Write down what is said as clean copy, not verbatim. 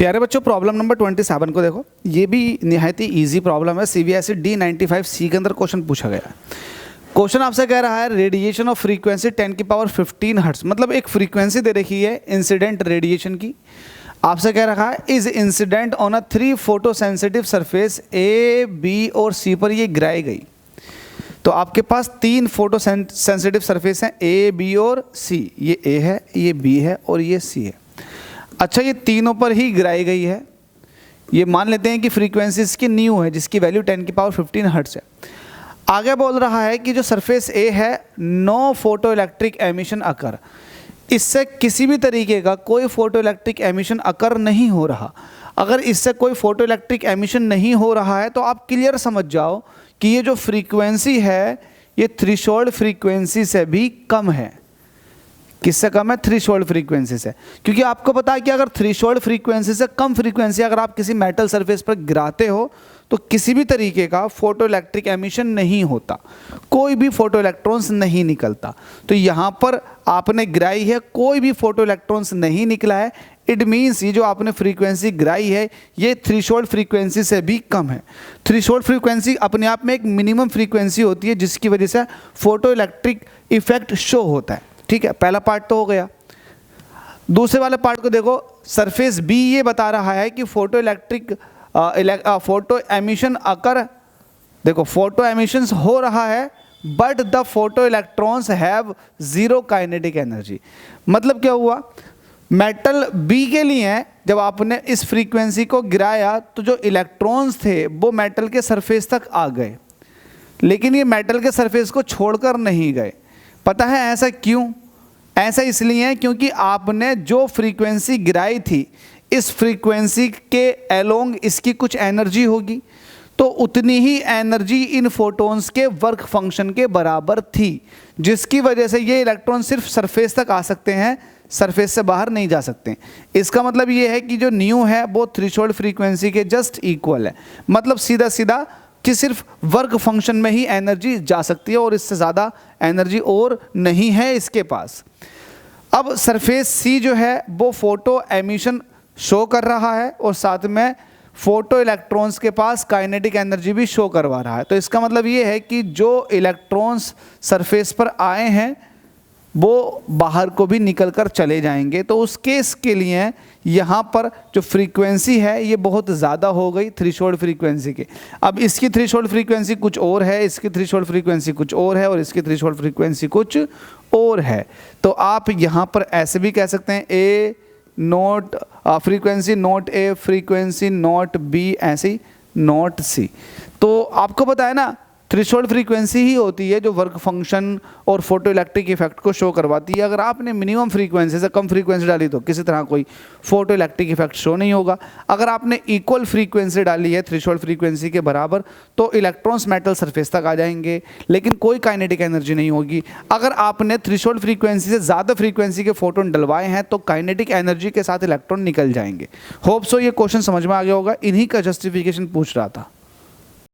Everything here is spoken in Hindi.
प्यारे बच्चों, प्रॉब्लम नंबर 27 को देखो। ये भी निहायत ही ईजी प्रॉब्लम है। CBSE D95C के अंदर क्वेश्चन पूछा गया है। क्वेश्चन आपसे कह रहा है रेडिएशन ऑफ फ्रीक्वेंसी 10⁻15 हर्ट्ज, मतलब एक फ्रीक्वेंसी दे रखी है इंसिडेंट रेडिएशन की। आपसे कह रहा है is incident on a 3 photo sensitive surface A, B और C पर ये गिराई गई। तो आपके पास 3 फोटो सेंसिटिव सरफेस हैं A, B और C। ये A है, ये B है और ये C है। अच्छा, ये तीनों पर ही गिराई गई है। ये मान लेते हैं कि फ्रीक्वेंसी इसकी न्यू है, जिसकी वैल्यू 10⁻15 हर्ट्ज है। आगे बोल रहा है कि जो सरफेस A है, नो फोटो इलेक्ट्रिक एमिशन अकर, इससे किसी भी तरीके का कोई फोटो इलेक्ट्रिक एमिशन अकर नहीं हो रहा। अगर इससे कोई फोटो इलेक्ट्रिक एमिशन नहीं हो रहा है तो आप क्लियर समझ जाओ कि ये जो फ्रीक्वेंसी है ये थ्रेशोल्ड फ्रीक्वेंसी से भी कम है। किससे कम है? थ्रेशोल्ड फ्रीक्वेंसी से। क्योंकि आपको पता है कि अगर थ्रेशोल्ड फ्रीक्वेंसी से कम फ्रीक्वेंसी अगर आप किसी मेटल सरफेस पर गिराते हो तो किसी भी तरीके का फोटो इलेक्ट्रिक एमिशन नहीं होता, कोई भी फोटो इलेक्ट्रॉन्स नहीं निकलता। तो यहाँ पर आपने गिराई है, कोई भी फोटो इलेक्ट्रॉन्स नहीं निकला है। इट मीन्स ये जो आपने फ्रीक्वेंसी गिराई है ये थ्रेशोल्ड फ्रीक्वेंसी से भी कम है। थ्रेशोल्ड फ्रीक्वेंसी अपने आप में एक मिनिमम फ्रीक्वेंसी होती है जिसकी वजह से फोटो इलेक्ट्रिक इफेक्ट शो होता है। ठीक है, पहला पार्ट तो हो गया। दूसरे वाले पार्ट को देखो। सरफेस B ये बता रहा है कि फोटो इलेक्ट्रिक फोटो एमिशन अकर, देखो फोटो एमिशंस हो रहा है but the photo electrons have zero kinetic energy. मतलब क्या हुआ? मेटल B के लिए जब आपने इस फ्रीक्वेंसी को गिराया तो जो इलेक्ट्रॉन्स थे वो मेटल के सरफेस तक आ गए, लेकिन ये मेटल के सरफेस को छोड़कर नहीं गए। पता है ऐसा क्यों? ऐसा इसलिए है क्योंकि आपने जो फ्रीक्वेंसी गिराई थी इस फ्रीक्वेंसी के अलोंग इसकी कुछ एनर्जी होगी, तो उतनी ही एनर्जी इन फोटॉन्स के वर्क फंक्शन के बराबर थी, जिसकी वजह से ये इलेक्ट्रॉन सिर्फ सरफेस तक आ सकते हैं, सरफेस से बाहर नहीं जा सकते। इसका मतलब ये है कि जो न्यू है वो थ्रेशोल्ड फ्रीक्वेंसी के जस्ट इक्वल है। मतलब सीधा सीधा कि सिर्फ वर्क फंक्शन में ही एनर्जी जा सकती है और इससे ज़्यादा एनर्जी और नहीं है इसके पास। अब सरफेस C जो है वो फोटो एमिशन शो कर रहा है और साथ में फोटो इलेक्ट्रॉन्स के पास काइनेटिक एनर्जी भी शो करवा रहा है। तो इसका मतलब ये है कि जो इलेक्ट्रॉन्स सरफेस पर आए हैं वो बाहर को भी निकल कर चले जाएंगे। तो उस केस के लिए यहाँ पर जो फ्रीक्वेंसी है ये बहुत ज़्यादा हो गई थ्रेशोल्ड फ्रीक्वेंसी के। अब इसकी थ्रेशोल्ड फ्रीक्वेंसी कुछ और है, इसकी थ्रेशोल्ड फ्रीक्वेंसी कुछ और है और इसकी थ्रेशोल्ड फ्रीक्वेंसी कुछ और है। तो आप यहाँ पर ऐसे भी कह सकते हैं A note frequency note A, frequency note B, ऐसे ही नोट C। तो आपको पता है ना, थ्रेशोल्ड फ्रीक्वेंसी ही होती है जो वर्क फंक्शन और फोटो इलेक्ट्रिक इफेक्ट को शो करवाती है। अगर आपने मिनिमम फ्रीक्वेंसी से कम फ्रीक्वेंसी डाली तो किसी तरह कोई फोटो इलेक्ट्रिक इफेक्ट शो नहीं होगा। अगर आपने इक्वल फ्रीक्वेंसी डाली है थ्रेशोल्ड फ्रीक्वेंसी के बराबर तो इलेक्ट्रॉन्स मेटल सरफेस तक आ जाएंगे, लेकिन कोई काइनेटिक एनर्जी नहीं होगी। अगर आपने थ्रेशोल्ड फ्रीक्वेंसी से ज़्यादा फ्रीक्वेंसी के फोटोन डलवाए हैं तो काइनेटिक एनर्जी के साथ इलेक्ट्रॉन निकल जाएंगे। होप सो ये क्वेश्चन समझ में आ गया होगा। इन्हीं का जस्टिफिकेशन पूछ रहा था।